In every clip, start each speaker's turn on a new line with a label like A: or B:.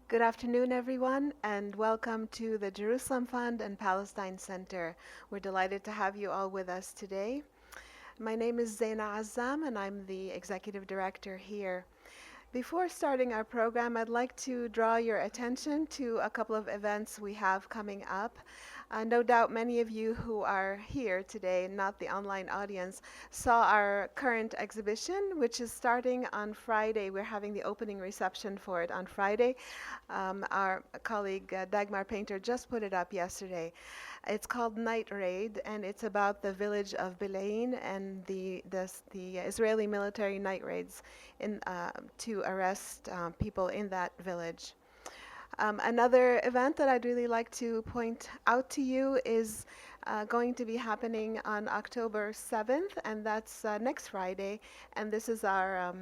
A: Good afternoon, everyone, and welcome to the Jerusalem Fund and Palestine Center. We're delighted to have you all with us today. My name is Zaina Azzam, and I'm the Executive Director here. Before starting our program, I'd like to draw your attention to a couple of events we have coming up. No doubt many of you who are here today, not the online audience, saw our current exhibition, which is starting on Friday. We're having the opening reception for it on Friday. Our colleague Dagmar Painter just put it up yesterday. It's called Night Raid, and it's about the village of Bilain and the Israeli military night raids to arrest people in that village. Another event that I'd really like to point out to you is going to be happening on October 7th, and that's next Friday. And this is our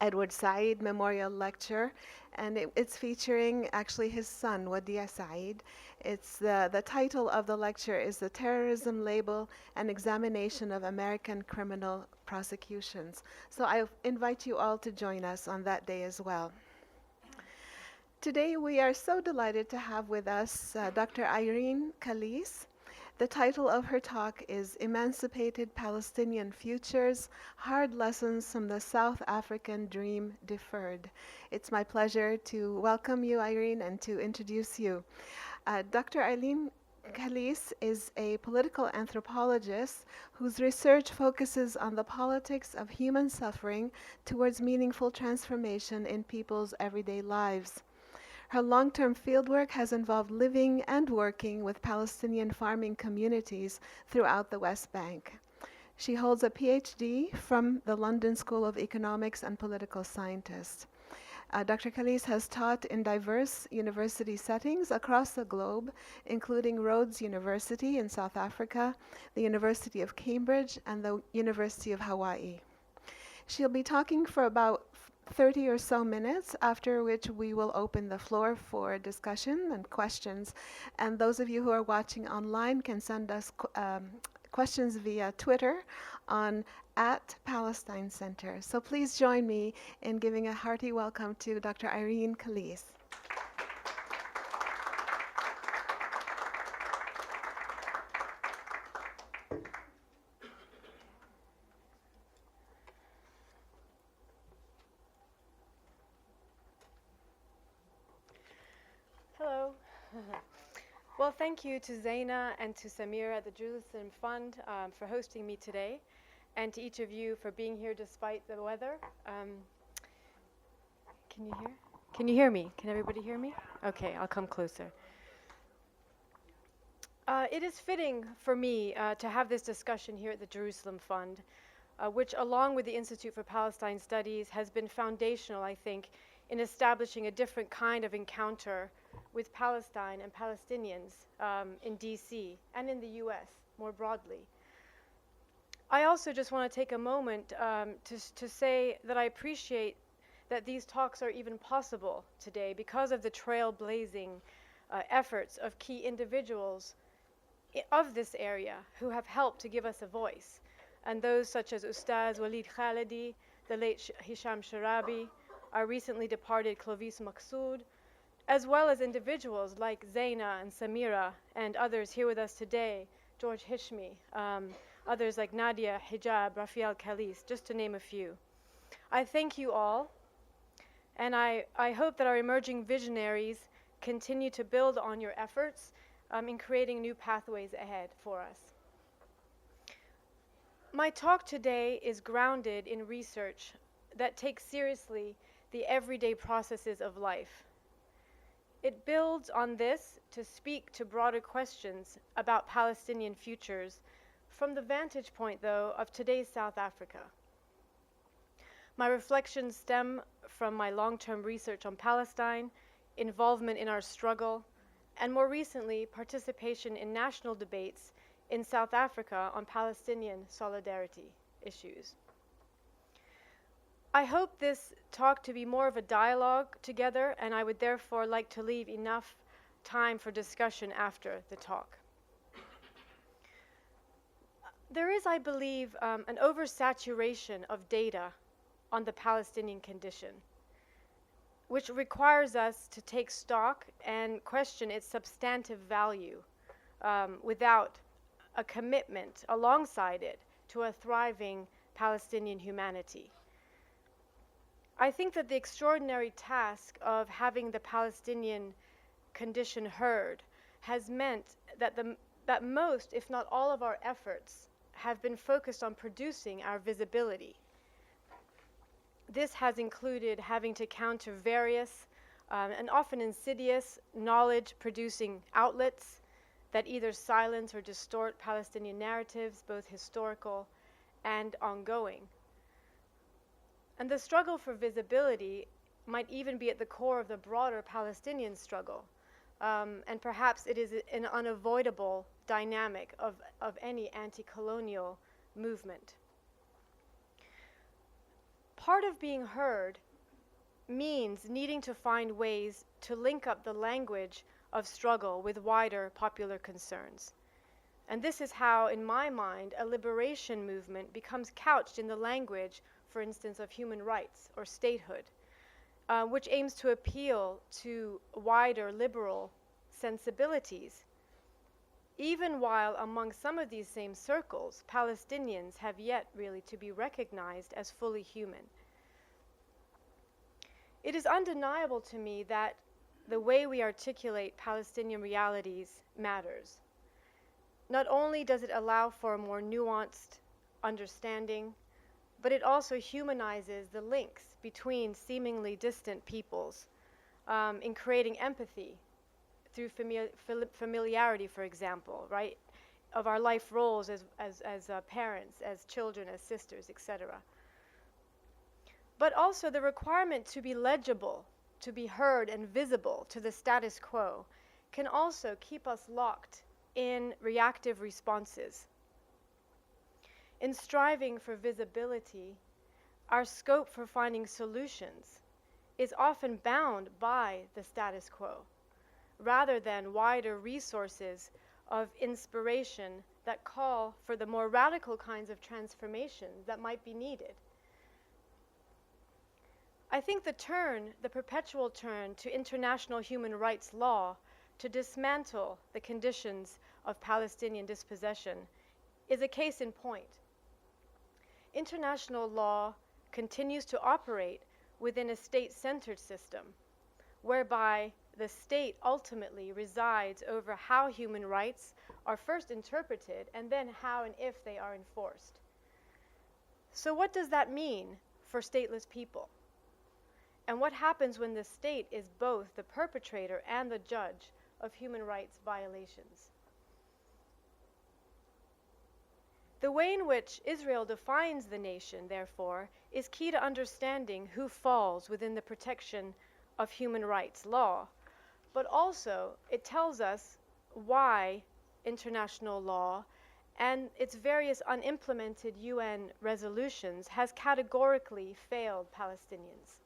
A: Edward Said Memorial Lecture, and it's featuring actually his son, Wadia Said. The title of the lecture is The Terrorism Label: An Examination of American Criminal Prosecutions. So I invite you all to join us on that day as well. Today we are so delighted to have with us Dr. Irene Calis. The title of her talk is Emancipated Palestinian Futures: Hard Lessons from the South African Dream Deferred. It's my pleasure to welcome you, Irene, and to introduce you. Dr. Irene Calis is a political anthropologist whose research focuses on the politics of human suffering towards meaningful transformation in people's everyday lives. Her long-term fieldwork has involved living and working with Palestinian farming communities throughout the West Bank. She holds a PhD from the London School of Economics and Political Scientists. Dr. Calis has taught in diverse university settings across the globe, including Rhodes University in South Africa, the University of Cambridge, and the University of Hawaii. She'll be talking for about 30 or so minutes, after which we will open the floor for discussion and questions. And those of you who are watching online can send us questions via Twitter on @Palestine Center. So please join me in giving a hearty welcome to Dr. Irene Calis.
B: Hello. Well, thank you to Zaina and to Samira at the Jerusalem Fund for hosting me today, and to each of you for being here despite the weather. Can you hear? Can you hear me? Can everybody hear me? Okay, I'll come closer. It is fitting for me to have this discussion here at the Jerusalem Fund, which, along with the Institute for Palestine Studies, has been foundational, I think, in establishing a different kind of encounter with Palestine and Palestinians in DC and in the US more broadly. I also just want to take a moment to say that I appreciate that these talks are even possible today because of the trailblazing efforts of key individuals of this area who have helped to give us a voice, and those such as Ustaz Walid Khalidi, the late Hisham Sharabi, our recently departed Clovis Maqsood, as well as individuals like Zaina and Samira and others here with us today, George Hishmi, others like Nadia Hijab, Rafael Calis, just to name a few. I thank you all, and I hope that our emerging visionaries continue to build on your efforts in creating new pathways ahead for us. My talk today is grounded in research that takes seriously the everyday processes of life. It builds on this to speak to broader questions about Palestinian futures from the vantage point, though, of today's South Africa. My reflections stem from my long-term research on Palestine, involvement in our struggle, and more recently, participation in national debates in South Africa on Palestinian solidarity issues. I hope this talk to be more of a dialogue together, and I would therefore like to leave enough time for discussion after the talk. There is, I believe, an oversaturation of data on the Palestinian condition. which requires us to take stock and question its substantive value without a commitment alongside it to a thriving Palestinian humanity. I think that the extraordinary task of having the Palestinian condition heard has meant that most, if not all, of our efforts have been focused on producing our visibility. This has included having to counter various and often insidious knowledge-producing outlets that either silence or distort Palestinian narratives, both historical and ongoing. And the struggle for visibility might even be at the core of the broader Palestinian struggle. And perhaps it is an unavoidable dynamic of any anti-colonial movement. Part of being heard means needing to find ways to link up the language of struggle with wider popular concerns. And this is how, in my mind, a liberation movement becomes couched in the language, for instance, of human rights or statehood, which aims to appeal to wider liberal sensibilities, even while among some of these same circles, Palestinians have yet really to be recognized as fully human. It is undeniable to me that the way we articulate Palestinian realities matters. Not only does it allow for a more nuanced understanding, but it also humanizes the links between seemingly distant peoples in creating empathy through familiarity, for example, right, of our life roles as parents, as children, as sisters, etc. But also the requirement to be legible, to be heard and visible to the status quo can also keep us locked in reactive responses. In striving for visibility, our scope for finding solutions is often bound by the status quo, rather than wider resources of inspiration that call for the more radical kinds of transformation that might be needed. I think the perpetual turn to international human rights law to dismantle the conditions of Palestinian dispossession is a case in point. International law continues to operate within a state-centered system, whereby the state ultimately resides over how human rights are first interpreted and then how and if they are enforced. So what does that mean for stateless people? And what happens when the state is both the perpetrator and the judge of human rights violations? The way in which Israel defines the nation, therefore, is key to understanding who falls within the protection of human rights law, but also it tells us why international law and its various unimplemented UN resolutions has categorically failed Palestinians.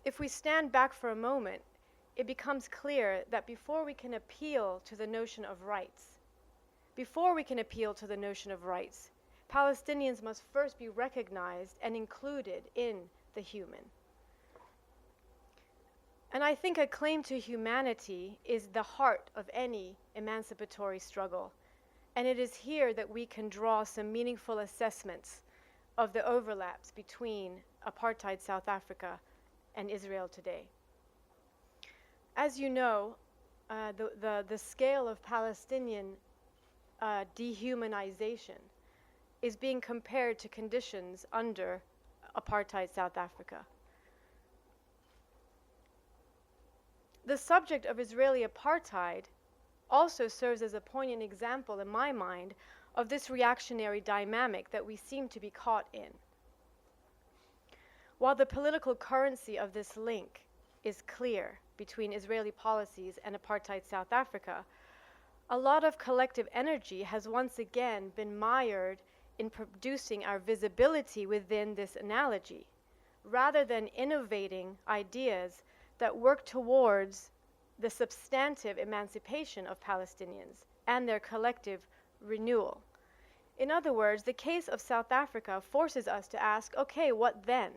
B: If we stand back for a moment, it becomes clear that before we can appeal to the notion of rights, Palestinians must first be recognized and included in the human. And I think a claim to humanity is the heart of any emancipatory struggle. And it is here that we can draw some meaningful assessments of the overlaps between apartheid South Africa and Israel today. As you know, the scale of Palestinian dehumanization is being compared to conditions under apartheid South Africa. The subject of Israeli apartheid also serves as a poignant example in my mind of this reactionary dynamic that we seem to be caught in. While the political currency of this link is clear between Israeli policies and apartheid South Africa, a lot of collective energy has once again been mired in producing our visibility within this analogy, rather than innovating ideas that work towards the substantive emancipation of Palestinians and their collective renewal. In other words, the case of South Africa forces us to ask, okay, what then?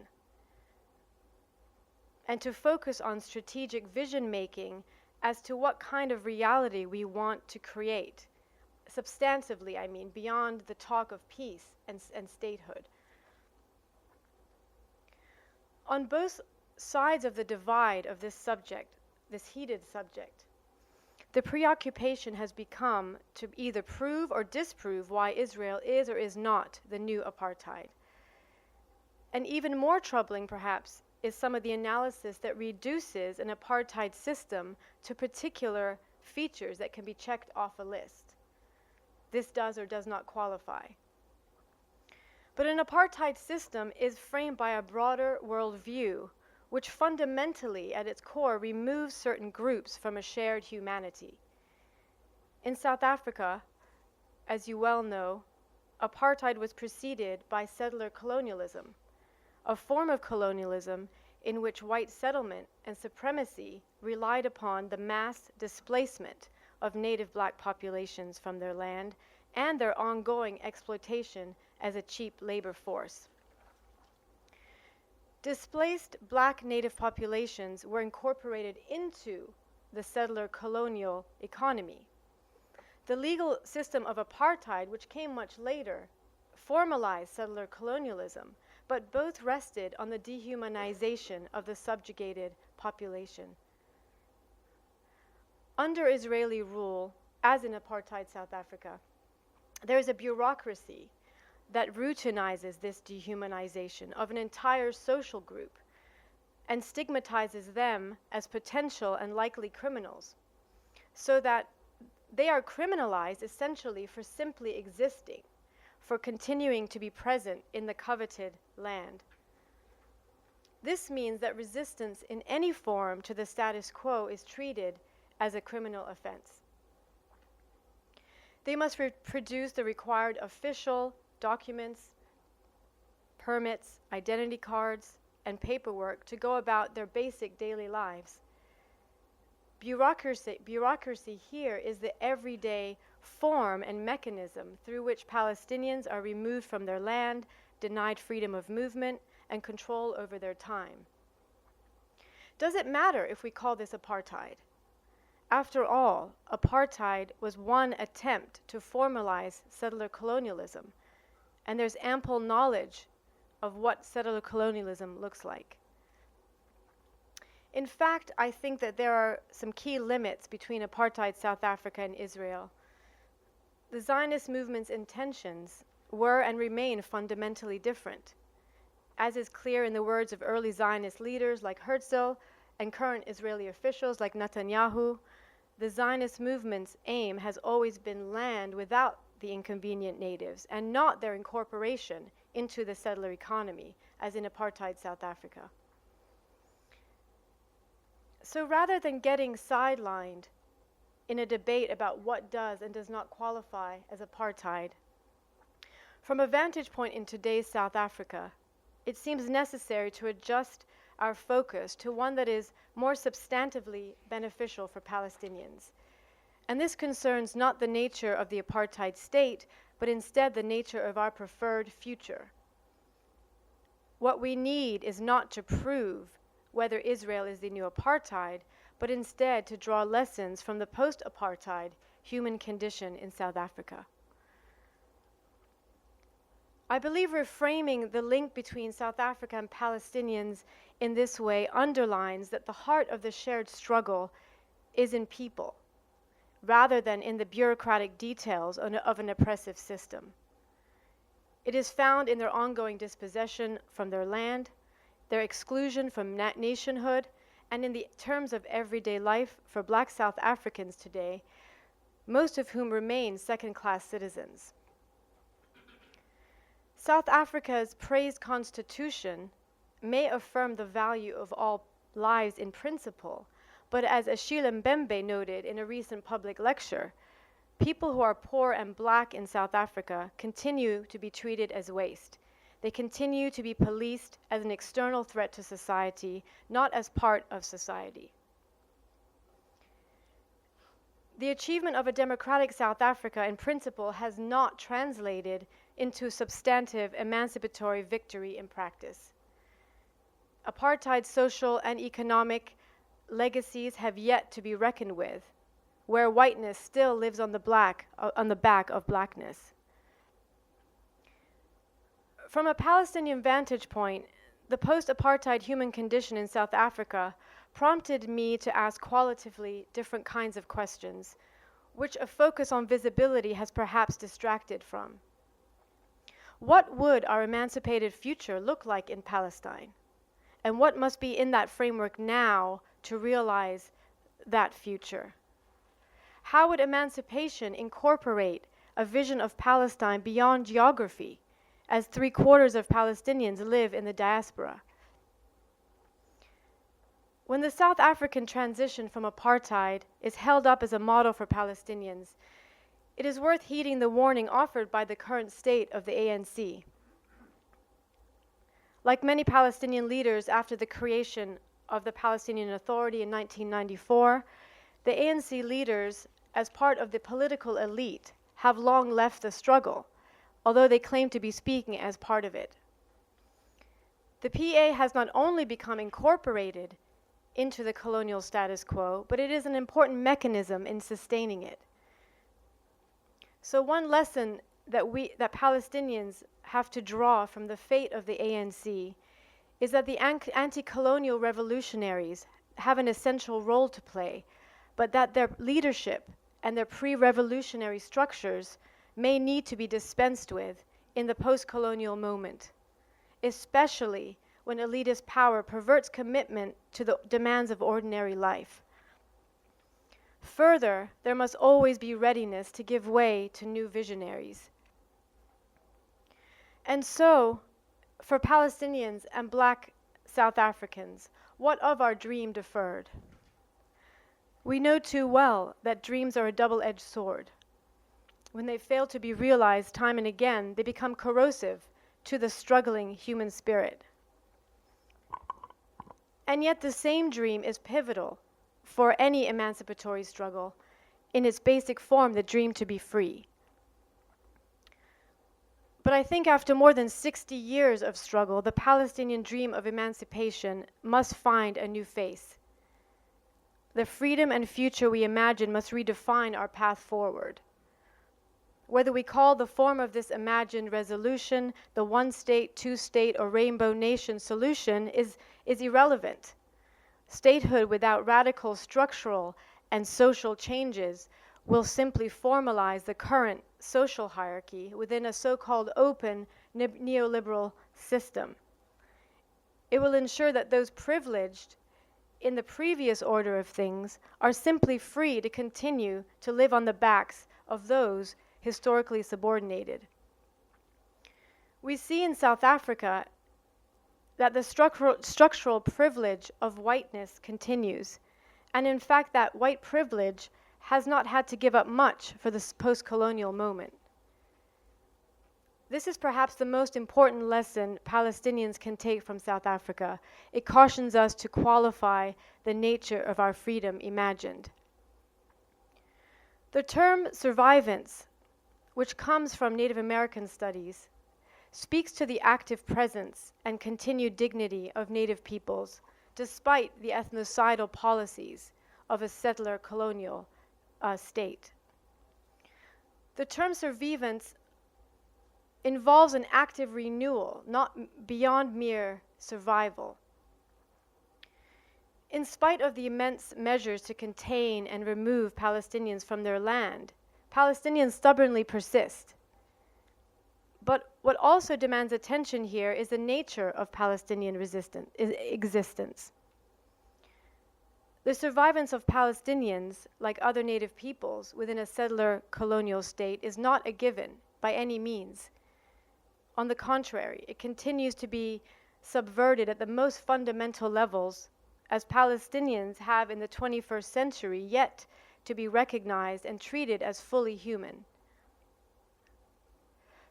B: and to focus on strategic vision making as to what kind of reality we want to create. Substantively, I mean, beyond the talk of peace and statehood. On both sides of the divide of this subject, this heated subject, the preoccupation has become to either prove or disprove why Israel is or is not the new apartheid. And even more troubling, perhaps, is some of the analysis that reduces an apartheid system to particular features that can be checked off a list. This does or does not qualify. But an apartheid system is framed by a broader worldview, which fundamentally, at its core, removes certain groups from a shared humanity. In South Africa, as you well know, apartheid was preceded by settler colonialism, a form of colonialism in which white settlement and supremacy relied upon the mass displacement of native black populations from their land and their ongoing exploitation as a cheap labor force. Displaced black native populations were incorporated into the settler colonial economy. The legal system of apartheid, which came much later, formalized settler colonialism, but both rested on the dehumanization of the subjugated population. Under Israeli rule, as in apartheid South Africa, there is a bureaucracy that routinizes this dehumanization of an entire social group and stigmatizes them as potential and likely criminals, so that they are criminalized essentially for simply existing, for continuing to be present in the coveted land. This means that resistance in any form to the status quo is treated as a criminal offense. They must produce the required official documents, permits, identity cards, and paperwork to go about their basic daily lives. Bureaucracy here is the everyday form and mechanism through which Palestinians are removed from their land, denied freedom of movement, and control over their time. Does it matter if we call this apartheid? After all, apartheid was one attempt to formalize settler colonialism, and there's ample knowledge of what settler colonialism looks like. In fact, I think that there are some key limits between apartheid South Africa and Israel. The Zionist movement's intentions were and remain fundamentally different, as is clear in the words of early Zionist leaders like Herzl and current Israeli officials like Netanyahu. The Zionist movement's aim has always been land without the inconvenient natives and not their incorporation into the settler economy, as in apartheid South Africa. So rather than getting sidelined in a debate about what does and does not qualify as apartheid, from a vantage point in today's South Africa, it seems necessary to adjust our focus to one that is more substantively beneficial for Palestinians. And this concerns not the nature of the apartheid state, but instead the nature of our preferred future. What we need is not to prove whether Israel is the new apartheid, but instead to draw lessons from the post-apartheid human condition in South Africa. I believe reframing the link between South Africa and Palestinians in this way underlines that the heart of the shared struggle is in people, rather than in the bureaucratic details of an oppressive system. It is found in their ongoing dispossession from their land, their exclusion from nationhood, and in the terms of everyday life for Black South Africans today, most of whom remain second-class citizens. South Africa's praised constitution may affirm the value of all lives in principle, but as Achille Mbembe noted in a recent public lecture, people who are poor and Black in South Africa continue to be treated as waste. They continue to be policed as an external threat to society, not as part of society. The achievement of a democratic South Africa in principle has not translated into substantive emancipatory victory in practice. apartheid's social and economic legacies have yet to be reckoned with, where whiteness still lives on the back of blackness. From a Palestinian vantage point, the post-apartheid human condition in South Africa prompted me to ask qualitatively different kinds of questions, which a focus on visibility has perhaps distracted from. What would our emancipated future look like in Palestine? And what must be in that framework now to realize that future? How would emancipation incorporate a vision of Palestine beyond geography, as 3/4 of Palestinians live in the diaspora? When the South African transition from apartheid is held up as a model for Palestinians, it is worth heeding the warning offered by the current state of the ANC. Like many Palestinian leaders after the creation of the Palestinian Authority in 1994, the ANC leaders, as part of the political elite, have long left the struggle, although they claim to be speaking as part of it. The PA has not only become incorporated into the colonial status quo, but it is an important mechanism in sustaining it. So one lesson that Palestinians have to draw from the fate of the ANC is that the anti-colonial revolutionaries have an essential role to play, but that their leadership and their pre-revolutionary structures may need to be dispensed with in the post-colonial moment, especially when elitist power perverts commitment to the demands of ordinary life. Further, there must always be readiness to give way to new visionaries. And so, for Palestinians and Black South Africans, what of our dream deferred? We know too well that dreams are a double-edged sword. When they fail to be realized time and again, they become corrosive to the struggling human spirit. And yet the same dream is pivotal for any emancipatory struggle, in its basic form, the dream to be free. But I think after more than 60 years of struggle, the Palestinian dream of emancipation must find a new face. The freedom and future we imagine must redefine our path forward. Whether we call the form of this imagined resolution the one-state, two-state, or rainbow nation solution is irrelevant. Statehood without radical structural and social changes will simply formalize the current social hierarchy within a so-called open neoliberal system. It will ensure that those privileged in the previous order of things are simply free to continue to live on the backs of those historically subordinated. We see in South Africa that the structural privilege of whiteness continues, and in fact that white privilege has not had to give up much for this post-colonial moment. This is perhaps the most important lesson Palestinians can take from South Africa. It cautions us to qualify the nature of our freedom imagined. The term survivance, which comes from Native American studies, speaks to the active presence and continued dignity of Native peoples, despite the ethnocidal policies of a settler colonial state. The term survivance involves an active renewal, not beyond mere survival. In spite of the immense measures to contain and remove Palestinians from their land, Palestinians stubbornly persist. But what also demands attention here is the nature of Palestinian existence. The survivance of Palestinians, like other native peoples within a settler colonial state, is not a given by any means. On the contrary, it continues to be subverted at the most fundamental levels, as Palestinians have in the 21st century yet to be recognized and treated as fully human.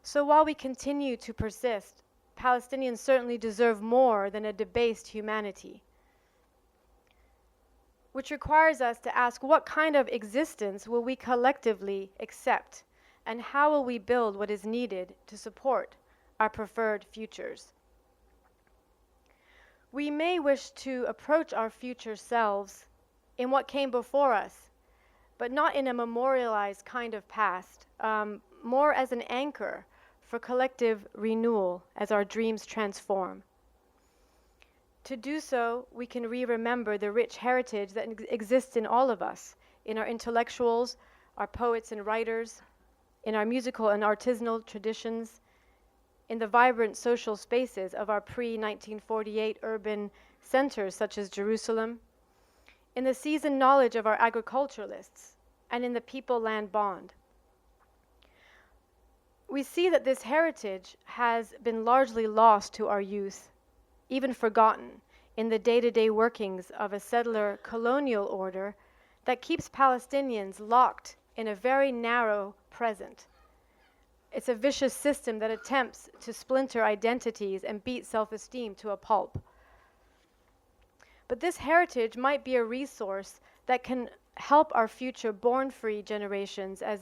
B: So while we continue to persist, Palestinians certainly deserve more than a debased humanity, which requires us to ask what kind of existence will we collectively accept, and how will we build what is needed to support our preferred futures. We may wish to approach our future selves in what came before us, but not in a memorialized kind of past, more as an anchor for collective renewal as our dreams transform. To do so, we can remember the rich heritage that exists in all of us, in our intellectuals, our poets and writers, in our musical and artisanal traditions, in the vibrant social spaces of our pre-1948 urban centers such as Jerusalem, in the seasoned knowledge of our agriculturalists, and in the people-land bond. We see that this heritage has been largely lost to our youth, even forgotten in the day-to-day workings of a settler colonial order that keeps Palestinians locked in a very narrow present. It's a vicious system that attempts to splinter identities and beat self-esteem to a pulp. But this heritage might be a resource that can help our future born-free generations, as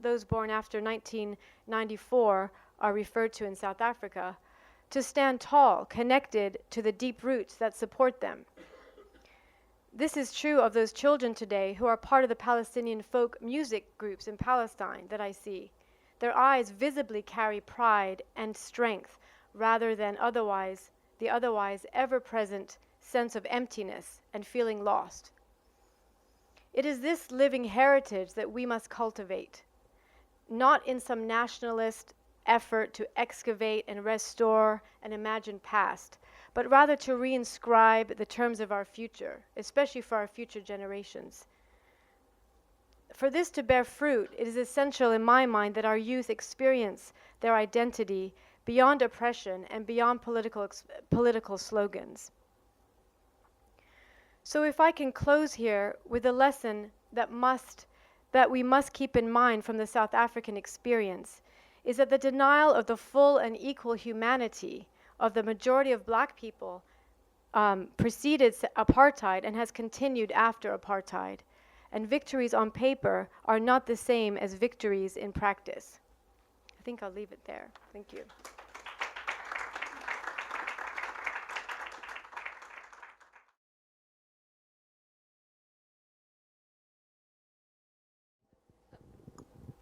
B: those born after 1994 are referred to in South Africa, to stand tall, connected to the deep roots that support them. This is true of those children today who are part of the Palestinian folk music groups in Palestine that I see. Their eyes visibly carry pride and strength rather than the otherwise ever-present sense of emptiness and feeling lost. It is this living heritage that we must cultivate, not in some nationalist effort to excavate and restore an imagined past, but rather to reinscribe the terms of our future, especially for our future generations. For this to bear fruit, it is essential in my mind that our youth experience their identity beyond oppression and beyond political slogans. So if I can close here with a lesson that we must keep in mind from the South African experience, is that the denial of the full and equal humanity of the majority of black people preceded apartheid and has continued after apartheid. And victories on paper are not the same as victories in practice. I think I'll leave it there. Thank you.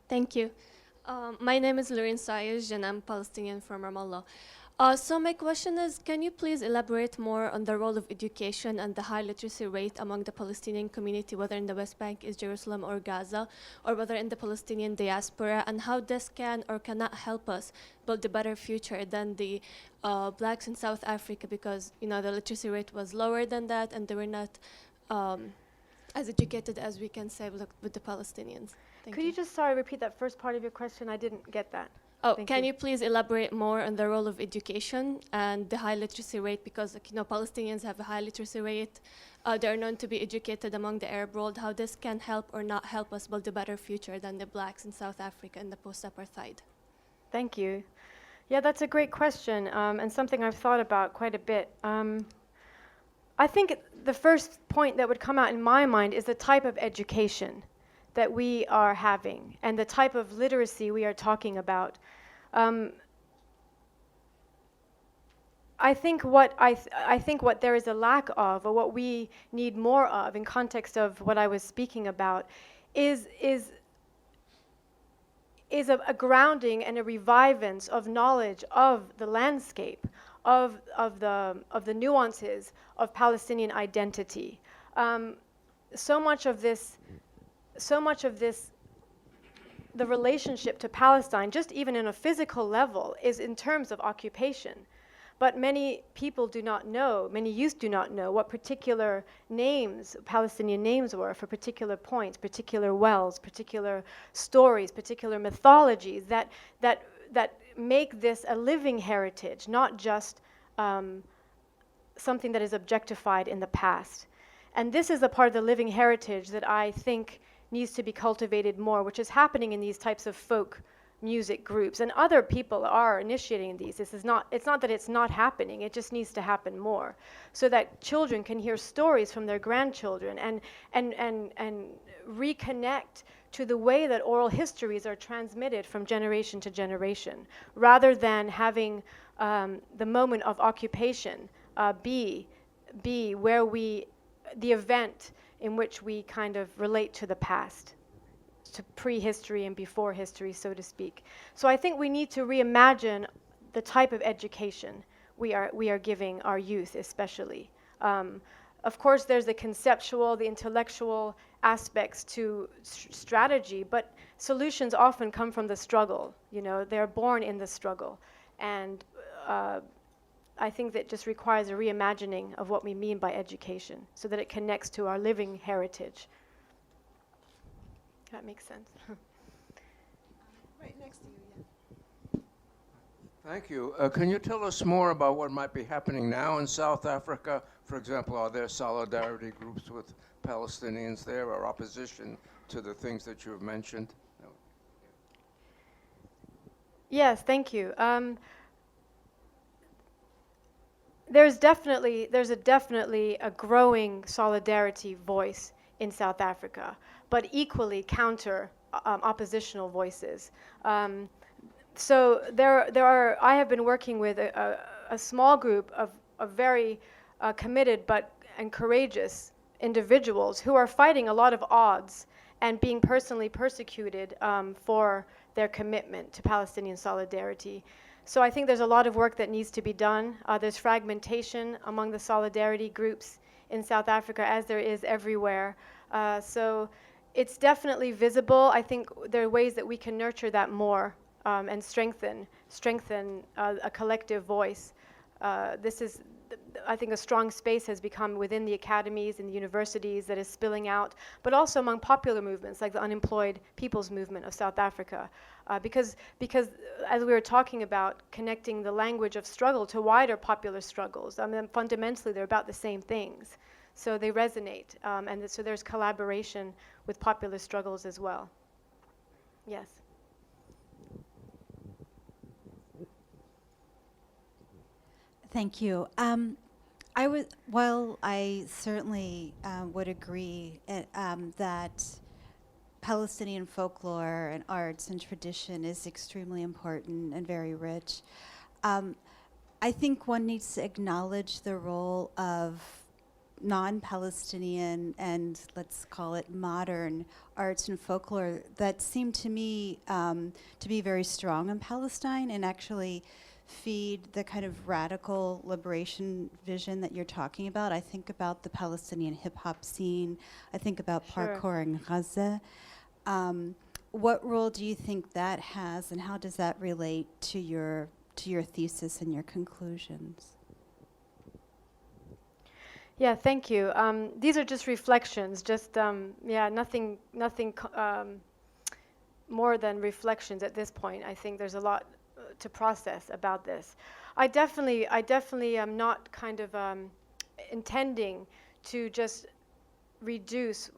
C: Thank you. My name is Irene Calis, and I'm Palestinian from Ramallah. So my question is, can you please elaborate more on the role of education and the high literacy rate among the Palestinian community, whether in the West Bank, East Jerusalem, or Gaza, or whether in the Palestinian diaspora, and how this can or cannot help us build a better future than the blacks in South Africa, because the literacy rate was lower than that, and they were not as educated as we can say with the Palestinians.
B: Could you just, repeat that first part of your question? I didn't get that.
C: Oh, can you please elaborate more on the role of education and the high literacy rate? Because Palestinians have a high literacy rate. They're known to be educated among the Arab world. How this can help or not help us build a better future than the blacks in South Africa in the post-apartheid?
B: Thank you. Yeah, that's a great question, and something I've thought about quite a bit. I think the first point that would come out in my mind is the type of education that we are having and the type of literacy we are talking about. I think what there is a lack of, or what we need more of, in context of what I was speaking about, is a grounding and a revivance of knowledge of the landscape, of the nuances of Palestinian identity. So much of this, the relationship to Palestine, just even in a physical level, is in terms of occupation. But many people do not know, many youth do not know what particular names, Palestinian names were for particular points, particular wells, particular stories, particular mythologies that make this a living heritage, not just something that is objectified in the past. And this is a part of the living heritage that I think needs to be cultivated more, which is happening in these types of folk music groups, and other people are initiating these. It's not that it's not happening, it just needs to happen more, so that children can hear stories from their grandchildren and reconnect to the way that oral histories are transmitted from generation to generation, rather than having the moment of occupation be where the event in which we kind of relate to the past, to prehistory and before history, so to speak. So I think we need to reimagine the type of education we are giving our youth, especially. Of course, there's the conceptual, the intellectual aspects to strategy, but solutions often come from the struggle. You know, they're born in the struggle, and I think that just requires a reimagining of what we mean by education, so that it connects to our living heritage. That makes sense.
A: Right next to you, yeah.
D: Thank you. Can you tell us more about what might be happening now in South Africa? For example, are there solidarity groups with Palestinians there, or opposition to the things that you have mentioned?
B: Yes, thank you. There's definitely a growing solidarity voice in South Africa, but equally counter oppositional voices. So there are. I have been working with a small group of very committed and courageous individuals who are fighting a lot of odds and being personally persecuted for their commitment to Palestinian solidarity. So I think there's a lot of work that needs to be done. There's fragmentation among the solidarity groups in South Africa, as there is everywhere. So it's definitely visible. I think there are ways that we can nurture that more and strengthen a collective voice. This is, I think, a strong space has become within the academies and the universities that is spilling out, but also among popular movements like the Unemployed People's Movement of South Africa. Because as we were talking about, connecting the language of struggle to wider popular struggles, I mean, fundamentally they're about the same things. So they resonate, and so there's collaboration with popular struggles as well. Yes.
E: Thank you. While I certainly would agree that Palestinian folklore and arts and tradition is extremely important and very rich, I think one needs to acknowledge the role of non-Palestinian and, let's call it, modern arts and folklore that seem to me to be very strong in Palestine and actually feed the kind of radical liberation vision that you're talking about. I think about the Palestinian hip-hop scene. I think about parkour in Gaza. What role do you think that has, and how does that relate to your thesis and your conclusions?
B: Yeah, thank you. These are just reflections, nothing more than reflections at this point. I think there's a lot to process about this. I definitely am not kind of intending to just reduce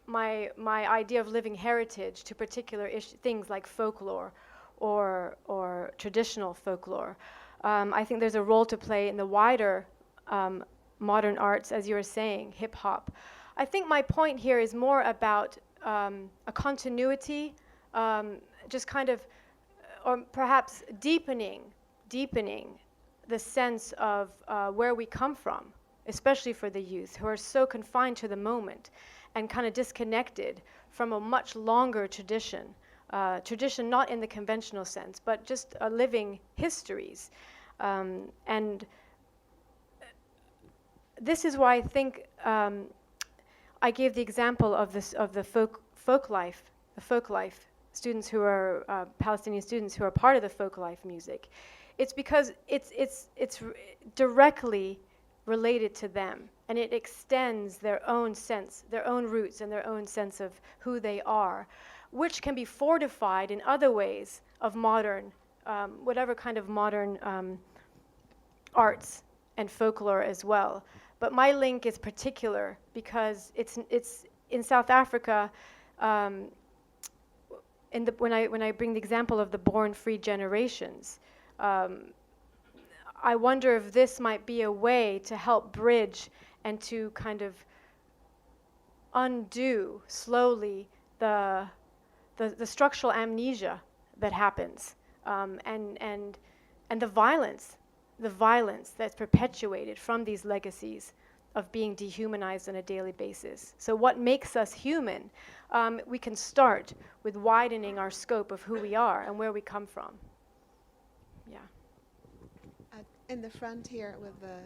B: my idea of living heritage to particular things like folklore or traditional folklore. I think there's a role to play in the wider modern arts, as you were saying, hip hop. I think my point here is more about a continuity, just kind of, or perhaps deepening the sense of where we come from, especially for the youth who are so confined to the moment and kind of disconnected from a much longer tradition not in the conventional sense, but just living histories. And this is why I think I gave the example of the folk life students who are Palestinian students who are part of the folk life music. It's because it's directly related to them, and it extends their own sense, their own roots, and their own sense of who they are, which can be fortified in other ways of modern, whatever kind of modern arts and folklore as well. But my link is particular because it's in South Africa. When I bring the example of the born free generations, I wonder if this might be a way to help bridge and to kind of undo slowly the structural amnesia that happens, and the violence the violence that's perpetuated from these legacies of being dehumanized on a daily basis. So what makes us human? We can start with widening our scope of who we are and where we come from. Yeah.
A: In the front here with the...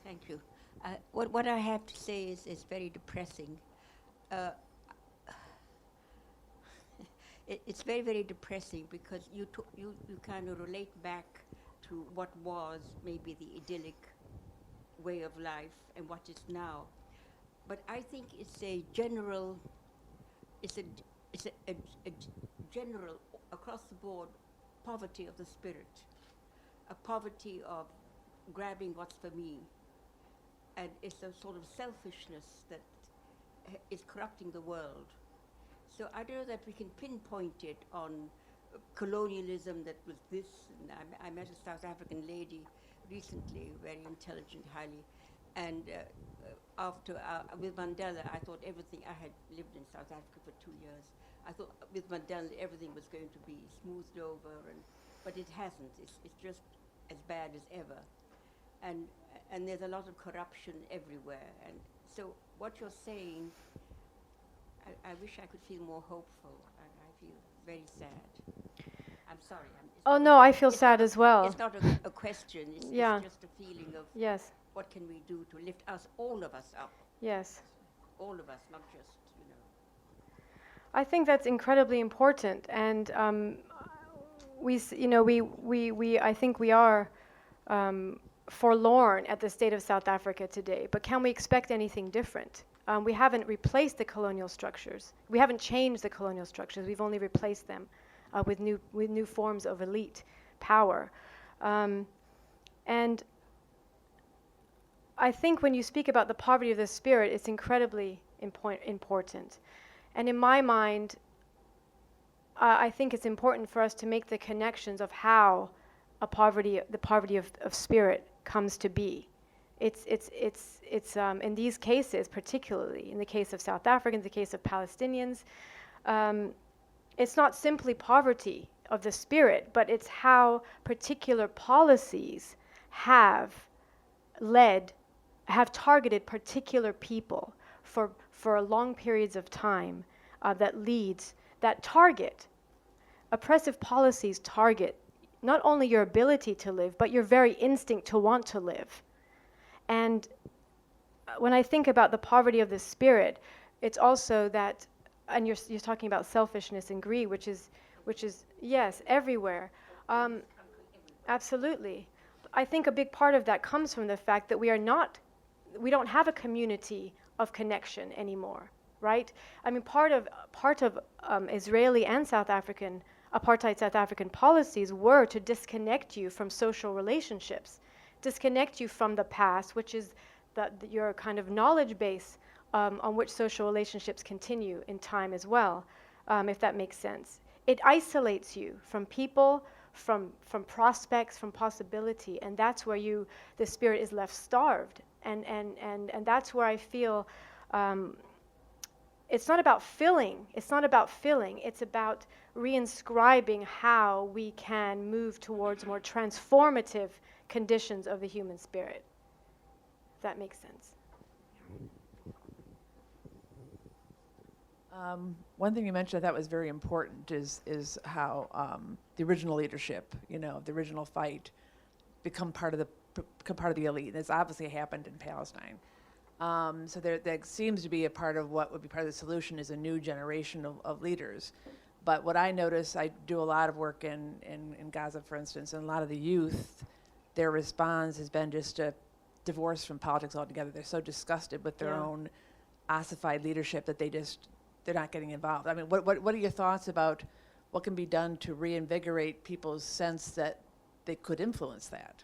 F: Thank you. What I have to say is very depressing. It's very, very depressing because you kind of relate back to what was maybe the idyllic way of life and what is now. But I think it's a general general across the board poverty of the spirit, a poverty of grabbing what's for me. And it's a sort of selfishness that is corrupting the world. So I don't know that we can pinpoint it on colonialism that was this. And I met a South African lady recently, very intelligent, highly, and after with Mandela, I thought everything. I had lived in South Africa for 2 years. I thought with Mandela everything was going to be smoothed over, but it hasn't. It's just as bad as ever, and there's a lot of corruption everywhere. And so what you're saying, I wish I could feel more hopeful. I feel very sad. I'm sorry.
B: Oh no, I feel sad as well.
F: It's not a question. It's just a feeling of
B: yes.
F: What can we do to lift us, all of us, up?
B: Yes.
F: All of us, not just,
B: I think that's incredibly important, and I think we are forlorn at the state of South Africa today. But can we expect anything different? We haven't replaced the colonial structures. We haven't changed the colonial structures. We've only replaced them with new forms of elite power. And I think when you speak about the poverty of the spirit, it's incredibly important. And in my mind, I think it's important for us to make the connections of how the poverty of spirit comes to be. It's in these cases, particularly in the case of South Africans, the case of Palestinians, it's not simply poverty of the spirit, but it's how particular policies have targeted particular people for long periods of time, oppressive policies target not only your ability to live, but your very instinct to want to live. And when I think about the poverty of the spirit, it's also that, and you're talking about selfishness and greed, which is yes, everywhere. Absolutely. I think a big part of that comes from the fact that we don't have a community of connection anymore, right? I mean, part of Israeli and South African apartheid South African policies were to disconnect you from social relationships, disconnect you from the past, which is your kind of knowledge base on which social relationships continue in time as well, if that makes sense. It isolates you from people, from prospects, from possibility, and that's where the spirit is left starved. And that's where I feel it's not about filling. It's about reinscribing how we can move towards more transformative conditions of the human spirit. If that makes sense.
G: One thing you mentioned that was very important is how the original leadership, the original fight, become part of the elite. And it's obviously happened in Palestine. So there seems to be a part of what would be part of the solution is a new generation of leaders. But what I notice, I do a lot of work in Gaza, for instance, and a lot of the youth, their response has been just a divorce from politics altogether. They're so disgusted with their own ossified leadership that they're not getting involved. I mean, what are your thoughts about what can be done to reinvigorate people's sense that they could influence that?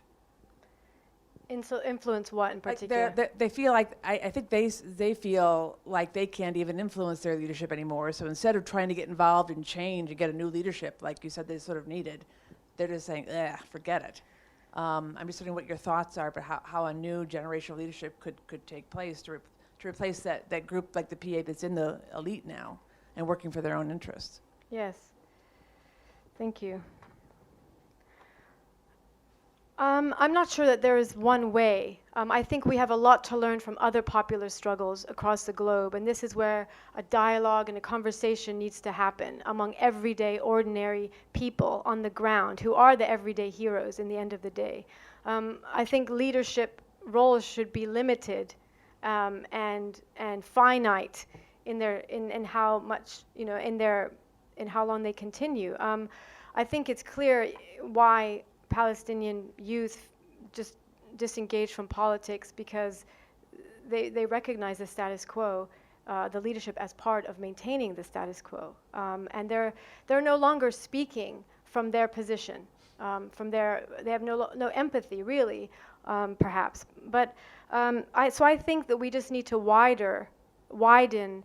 B: Influence what in particular?
G: They feel like, I think they feel like they can't even influence their leadership anymore. So instead of trying to get involved and change and get a new leadership, like you said they sort of needed, they're just saying, forget it. I'm just wondering what your thoughts are about how a new generational leadership could take place to replace that group like the PA that's in the elite now and working for their own interests.
B: Yes. Thank you. I'm not sure that there is one way. I think we have a lot to learn from other popular struggles across the globe, and this is where a dialogue and a conversation needs to happen among everyday, ordinary people on the ground who are the everyday heroes in the end of the day. I think leadership roles should be limited and finite in how much, in how long they continue. I think it's clear why Palestinian youth just disengage from politics, because they recognize the status quo, the leadership as part of maintaining the status quo, and they're no longer speaking from their position, they have no empathy really, perhaps. But so I think that we just need to widen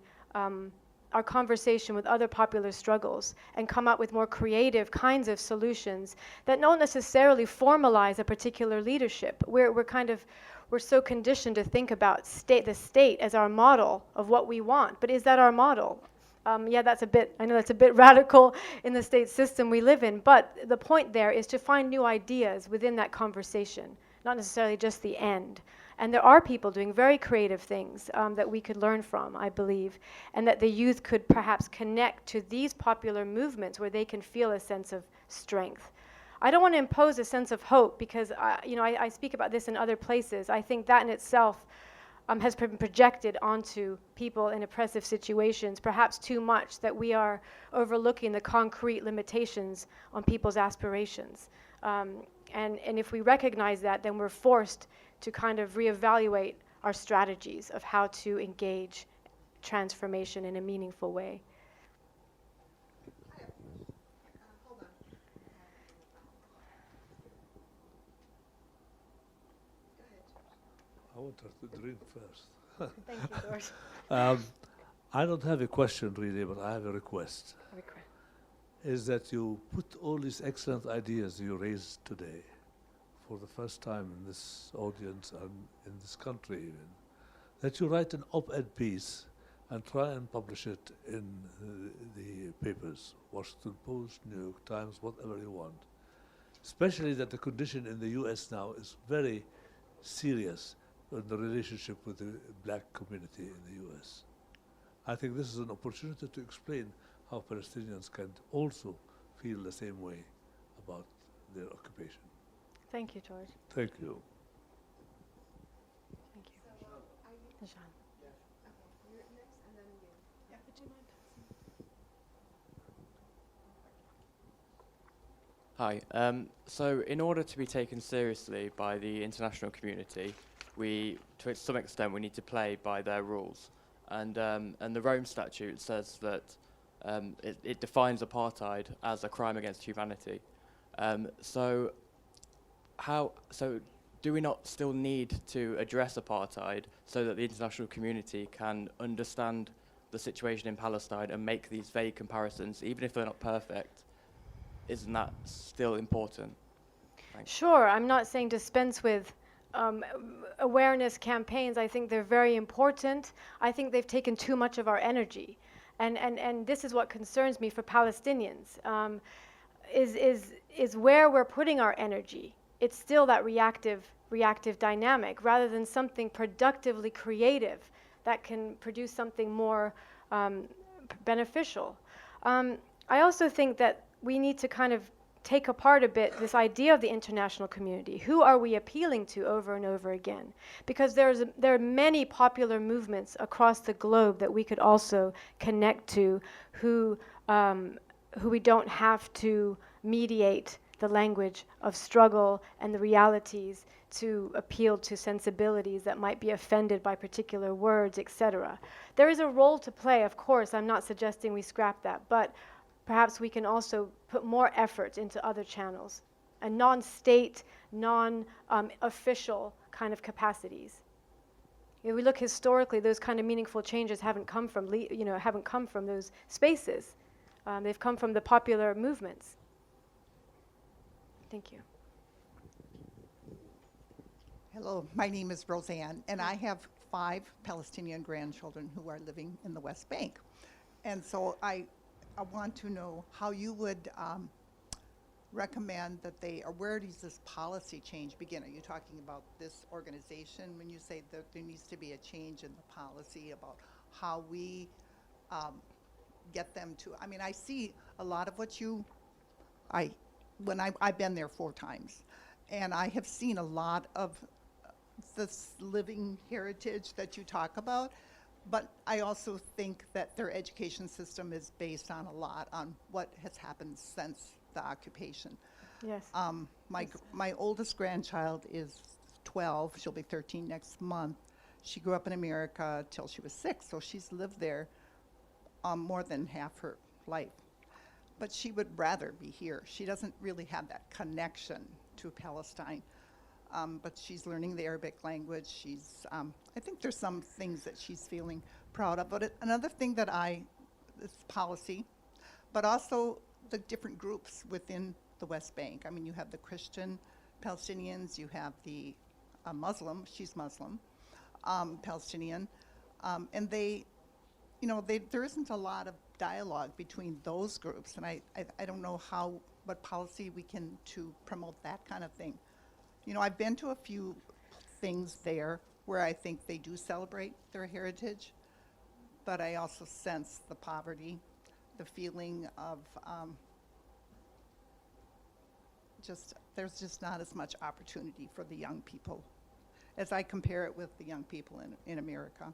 B: our conversation with other popular struggles and come up with more creative kinds of solutions that don't necessarily formalize a particular leadership. We're so conditioned to think about the state as our model of what we want, but is that our model? I know that's a bit radical in the state system we live in, but the point there is to find new ideas within that conversation, not necessarily just the end. And there are people doing very creative things that we could learn from, I believe, and that the youth could perhaps connect to these popular movements where they can feel a sense of strength. I don't want to impose a sense of hope, because I speak about this in other places. I think that in itself has been projected onto people in oppressive situations, perhaps too much, that we are overlooking the concrete limitations on people's aspirations. And if we recognize that, then we're forced to kind of reevaluate our strategies of how to engage transformation in a meaningful way.
H: I want her to drink first.
B: Thank you, George.
H: I don't have a question really, but I have a request. Is that you put all these excellent ideas you raised today for the first time in this audience and in this country even, that you write an op-ed piece and try and publish it in the papers, Washington Post, New York Times, whatever you want. Especially that the condition in the US now is very serious in the relationship with the black community in the US. I think this is an opportunity to explain how Palestinians can also feel the same way about their occupation.
B: Thank you, George.
H: Thank you.
B: Thank you. Jean.
I: Hi. So in order to be taken seriously by the international community, to some extent, we need to play by their rules. And the Rome Statute says that it defines apartheid as a crime against humanity. So do we not still need to address apartheid so that the international community can understand the situation in Palestine and make these vague comparisons, even if they're not perfect? Isn't that still important? Thanks.
B: Sure, I'm not saying dispense with awareness campaigns. I think they're very important. I think they've taken too much of our energy. And this is what concerns me for Palestinians, is where we're putting our energy. It's still that reactive dynamic, rather than something productively creative that can produce something more beneficial. I also think that we need to kind of take apart a bit this idea of the international community. Who are we appealing to over and over again? Because there are many popular movements across the globe that we could also connect to, who we don't have to mediate the language of struggle and the realities to appeal to sensibilities that might be offended by particular words, etc. There is a role to play, of course. I'm not suggesting we scrap that, but perhaps we can also put more effort into other channels and non-state, non-official kind of capacities. If we look historically, those kind of meaningful changes haven't come from those spaces. They've come from the popular movements. Thank you.
J: Hello, my name is Roseanne, and I have 5 Palestinian grandchildren who are living in the West Bank. And so I want to know how you would recommend that they, or where does this policy change begin? Are you talking about this organization when you say that there needs to be a change in the policy about how we get them to, I mean, I see a lot of what you, I've been there 4 times, and I have seen a lot of this living heritage that you talk about, but I also think that their education system is based on a lot on what has happened since the occupation.
B: Yes.
J: My oldest grandchild is 12. She'll be 13 next month. She grew up in America till she was 6, so she's lived there more than half her life. But she would rather be here. She doesn't really have that connection to Palestine. But she's learning the Arabic language. I think there's some things that she's feeling proud of. But another thing that this policy, but also the different groups within the West Bank. I mean, you have the Christian Palestinians, you have the Muslim, she's Muslim, Palestinian, and there isn't a lot of dialogue between those groups, and I don't know what policy we can to promote that kind of thing. I've been to a few things there where I think they do celebrate their heritage, but I also sense the poverty, the feeling of there's just not as much opportunity for the young people as I compare it with the young people in America.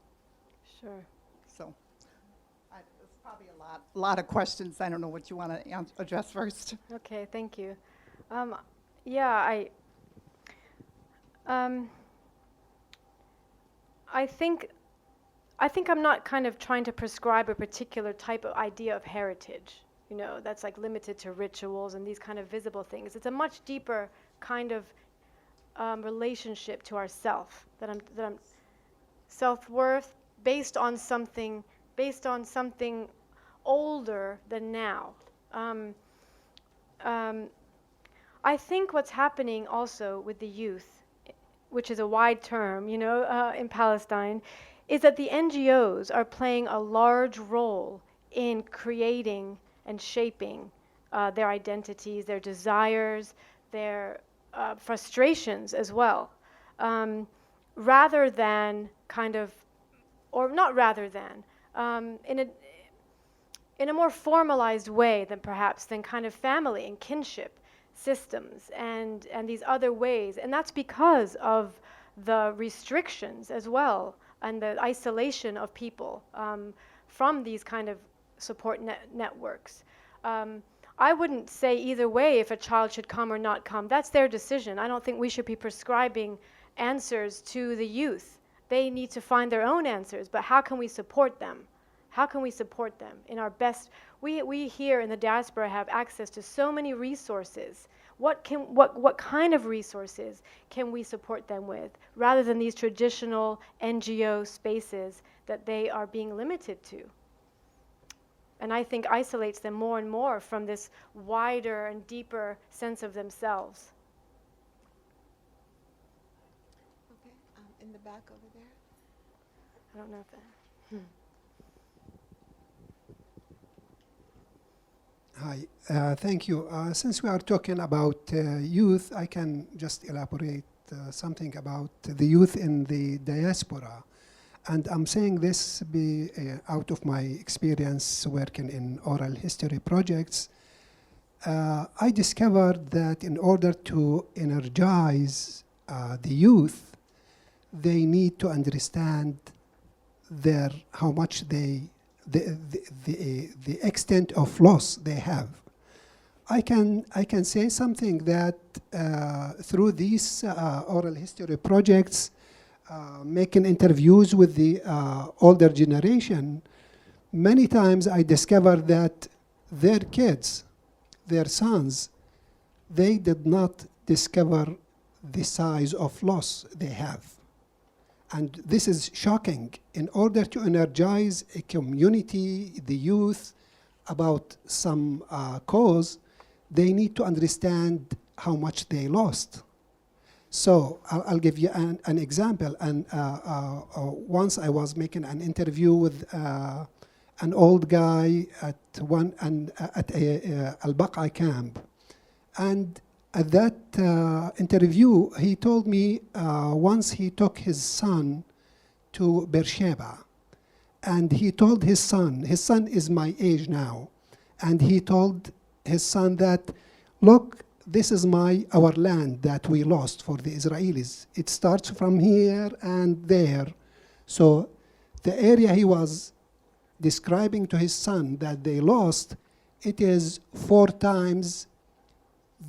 B: Sure.
J: So it's probably a lot of questions. I don't know what you want to address first.
B: Okay, thank you. Yeah, I think I'm not kind of trying to prescribe a particular type of idea of heritage, that's like limited to rituals and these kind of visible things. It's a much deeper kind of relationship to ourself, that I'm self-worth based on something older than now. I think what's happening also with the youth, which is a wide term, in Palestine, is that the NGOs are playing a large role in creating and shaping their identities, their desires, their frustrations as well, rather than kind of, or not rather than, in a more formalized way than kind of family and kinship systems and these other ways. And that's because of the restrictions as well and the isolation of people from these kind of support networks. I wouldn't say either way if a child should come or not come. That's their decision. I don't think we should be prescribing answers to the youth. They need to find their own answers, but how can we support them? How can we support them in our best? We here in the diaspora have access to so many resources. What kind of resources can we support them with, rather than these traditional NGO spaces that they are being limited to? And I think isolates them more and more from this wider and deeper sense of themselves.
A: Okay, in the back over there.
B: I don't know if that.
K: Hi, thank you. Since we are talking about youth, I can just elaborate something about the youth in the diaspora. And I'm saying this out of my experience working in oral history projects. I discovered that in order to energize the youth, they need to understand how much the extent of loss they have. I can say something that through these oral history projects, making interviews with the older generation, many times I discovered that their kids, their sons, they did not discover the size of loss they have. And this is shocking. In order to energize a community, the youth, about some cause, they need to understand how much they lost. So I'll give you an example. And once I was making an interview with an old guy at a Al-Baqa camp. And at that interview, he told me once he took his son to Beersheba, and he told his son is my age now, and he told his son that, look, this is our land that we lost for the Israelis. It starts from here and there. So the area he was describing to his son that they lost, it is 4 times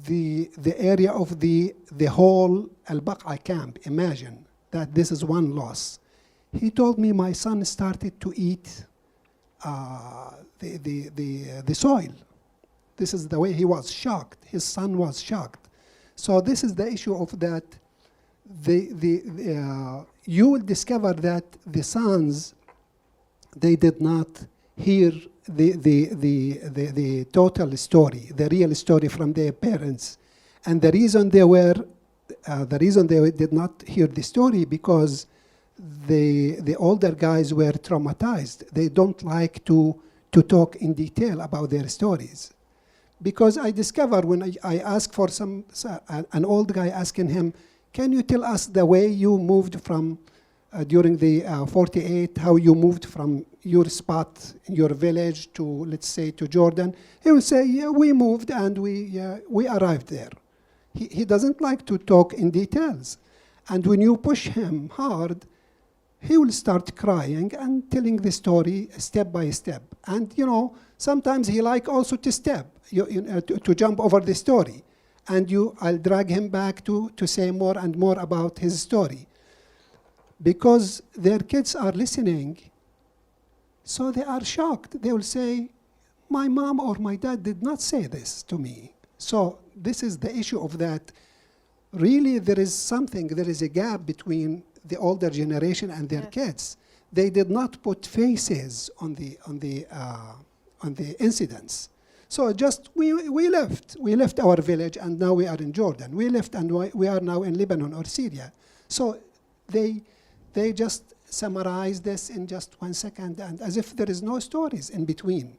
K: the area of the whole Al-Baqa camp. Imagine that this is one loss. He told me my son started to eat the soil. This is the way he was shocked. His son was shocked. So this is the issue of that. You will discover that the sons, they did not hear the total story, the real story from their parents, and the reason they did not hear the story because the older guys were traumatized. They don't like to talk in detail about their stories. Because I discovered when I asked for an old guy asking him, can you tell us the way you moved from, during the 48, how you moved from your spot, your village to, let's say, to Jordan? He will say, yeah, we moved and we arrived there. He doesn't like to talk in details. And when you push him hard, he will start crying and telling the story step by step. And, sometimes he like also to step, to jump over the story. And I'll drag him back to say more and more about his story. Because their kids are listening, so they are shocked. They will say, my mom or my dad did not say this to me. So this is the issue of that. Really, there is a gap between the older generation and their kids. They did not put faces on the incidents. So just we left our village and now we are in Jordan. We left and we are now in Lebanon or Syria. So they just summarize this in just 1 second and as if there is no stories in between.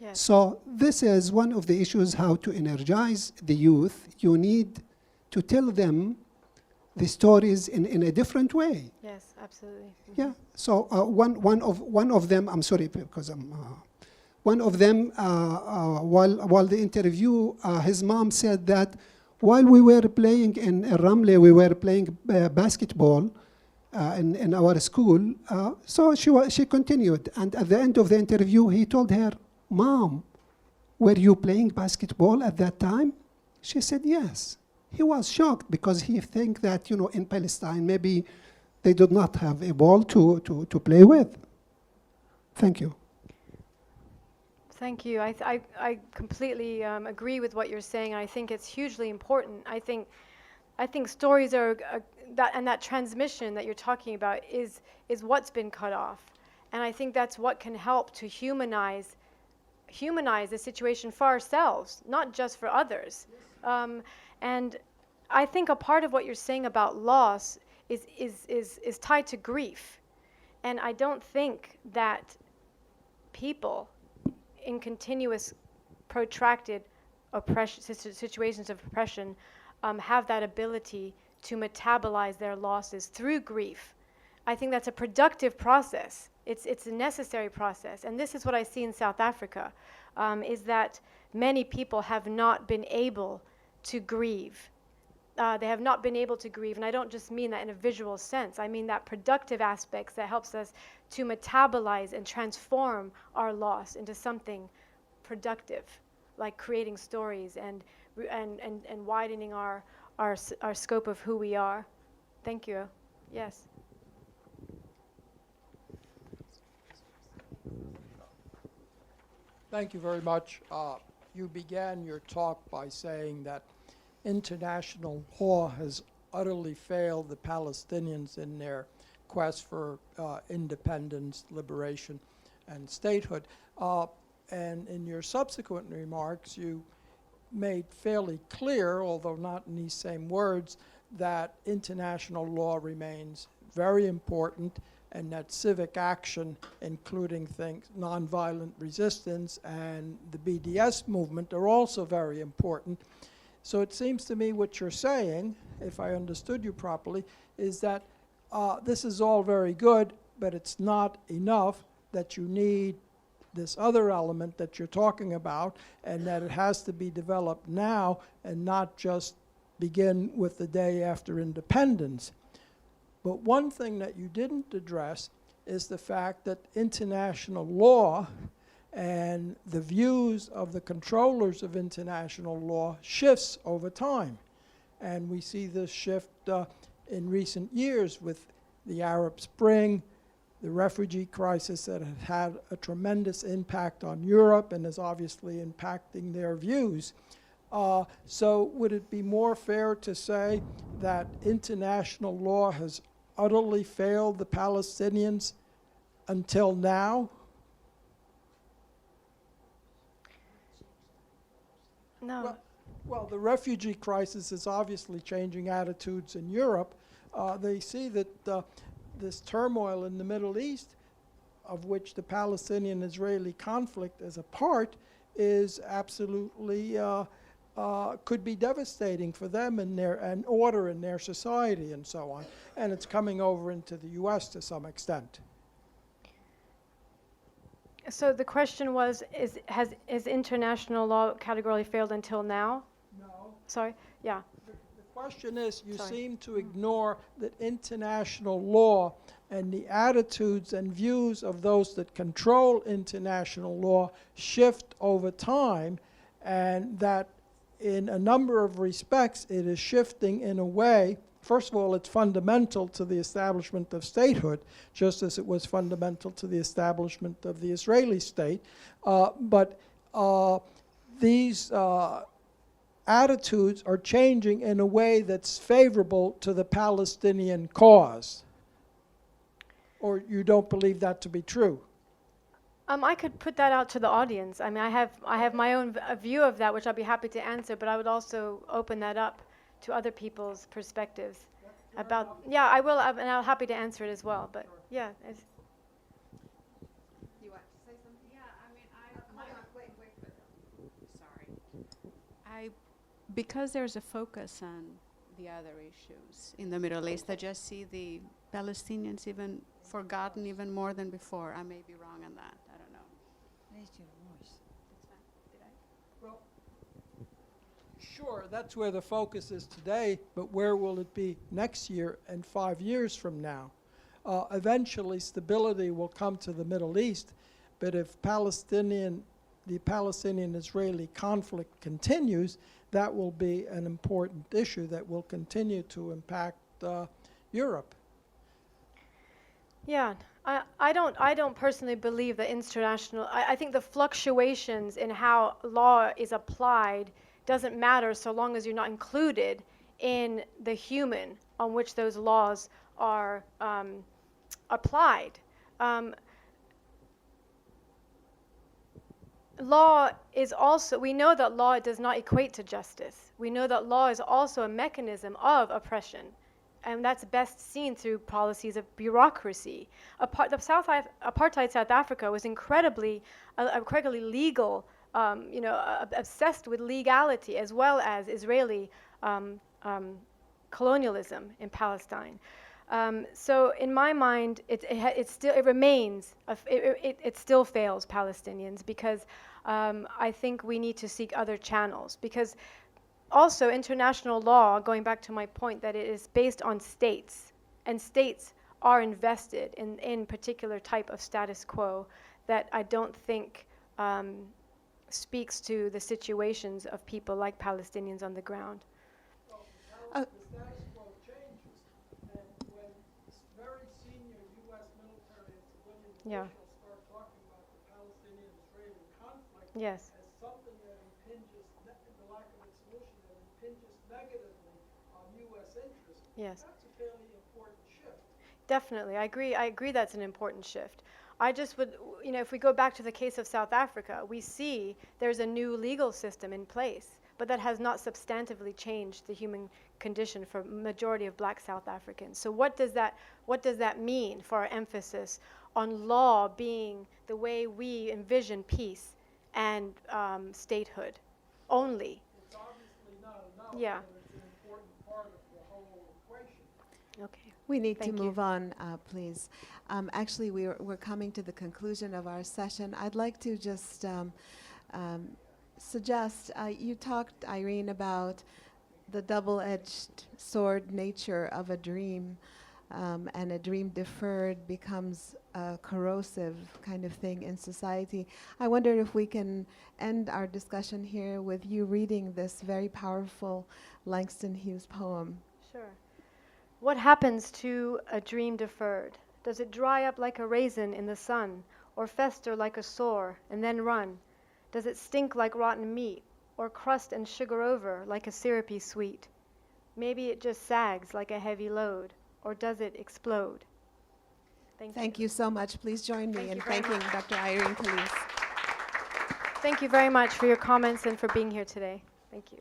B: Yes.
K: So this is one of the issues, how to energize the youth. You need to tell them the stories in a different way.
B: Yes, absolutely. Mm-hmm.
K: Yeah. So one of them. I'm sorry because one of them while the interview, his mom said that while we were playing in Ramle, we were playing basketball in our school. So she continued, and at the end of the interview, he told her, "Mom, were you playing basketball at that time?" She said, "Yes." He was shocked because he think that, in Palestine, maybe they did not have a ball to play with. Thank you.
B: Thank you. I completely agree with what you're saying. I think it's hugely important. I think stories are that transmission that you're talking about is what's been cut off, and I think that's what can help to humanize the situation for ourselves, not just for others. And I think a part of what you're saying about loss is tied to grief. And I don't think that people in continuous protracted situations of oppression have that ability to metabolize their losses through grief. I think that's a productive process. It's a necessary process. And this is what I see in South Africa, is that many people have not been able to grieve. They have not been able to grieve, and I don't just mean that in a visual sense. I mean that productive aspects that helps us to metabolize and transform our loss into something productive, like creating stories and widening our scope of who we are. Thank you. Yes.
L: Thank you very much. You began your talk by saying that international law has utterly failed the Palestinians in their quest for independence, liberation, and statehood. And in your subsequent remarks, you made fairly clear, although not in these same words, that international law remains very important and that civic action, including nonviolent resistance and the BDS movement, are also very important. So it seems to me what you're saying, if I understood you properly, is that this is all very good, but it's not enough, that you need this other element that you're talking about, and that it has to be developed now and not just begin with the day after independence. But one thing that you didn't address is the fact that international law and the views of the controllers of international law shifts over time. And we see this shift in recent years with the Arab Spring, the refugee crisis that has had a tremendous impact on Europe and is obviously impacting their views. So would it be more fair to say that international law has utterly failed the Palestinians until now?
B: No.
L: Well, the refugee crisis is obviously changing attitudes in Europe. They see that this turmoil in the Middle East, of which the Palestinian-Israeli conflict is a part, is absolutely could be devastating for them and order in their society and so on. And it's coming over into the U.S. to some extent.
B: So the question was, has international law categorically failed until now?
L: No.
B: Sorry? Yeah.
L: The question is, you
B: Sorry.
L: seem to ignore that international law and the attitudes and views of those that control international law shift over time, and that in a number of respects it is shifting in a way. First of all, it's fundamental to the establishment of statehood, just as it was fundamental to the establishment of the Israeli state. But these attitudes are changing in a way that's favorable to the Palestinian cause. Or you don't believe that to be true?
B: I could put that out to the audience. I mean, I have my own view of that, which I'll be happy to answer, but I would also open that up to other people's perspectives about, yeah, I will, and I'm happy to answer it as well, but yeah.
A: You want to say something?
M: Yeah, I mean, sorry. Because there's a focus on the other issues in the Middle East, I just see the Palestinians even forgotten even more than before. I may be wrong on that. I don't know.
F: Raise your voice.
L: Well, sure, that's where the focus is today, but where will it be next year and 5 years from now? Eventually, stability will come to the Middle East, but if the Palestinian-Israeli conflict continues, that will be an important issue that will continue to impact Europe.
B: Yeah, I don't personally believe that international, I think the fluctuations in how law is applied doesn't matter so long as you're not included in the human on which those laws are applied. Law is also, we know that law does not equate to justice. We know that law is also a mechanism of oppression, and that's best seen through policies of bureaucracy. Apartheid South Africa was incredibly legal, obsessed with legality, as well as Israeli colonialism in Palestine. So in my mind, it still fails Palestinians, because I think we need to seek other channels, because also international law, going back to my point that it is based on states, and states are invested in particular type of status quo that I don't think speaks to the situations of people like Palestinians on the ground.
L: The status quo changes, and when very senior U.S. military and civilian officials start talking about the Palestinian-Israeli conflict
B: Yes.
L: as something that impinges, the lack of its solution, that impinges negatively on U.S. interests,
B: Yes.
L: that's a fairly important shift.
B: Definitely, I agree that's an important shift. I just would, if we go back to the case of South Africa, we see there's a new legal system in place, but that has not substantively changed the human condition for majority of black South Africans. So what does that mean for our emphasis on law being the way we envision peace and statehood only?
L: It's obviously not
B: Yeah.
L: It's an important part of the whole equation.
B: Okay.
A: We need
B: Thank
A: to
B: you.
A: move on, please. Actually, we're coming to the conclusion of our session. I'd like to just suggest, you talked, Irene, about the double-edged sword nature of a dream, and a dream deferred becomes a corrosive kind of thing in society. I wonder if we can end our discussion here with you reading this very powerful Langston Hughes poem.
B: Sure. What happens to a dream deferred? Does it dry up like a raisin in the sun, or fester like a sore and then run? Does it stink like rotten meat, or crust and sugar over like a syrupy sweet? Maybe it just sags like a heavy load, or does it explode?
A: Thank you so much. Please join me
B: Thank
A: in
B: you very
A: thanking
B: much.
A: Dr. Irene Calis.
B: Thank you very much for your comments and for being here today. Thank you.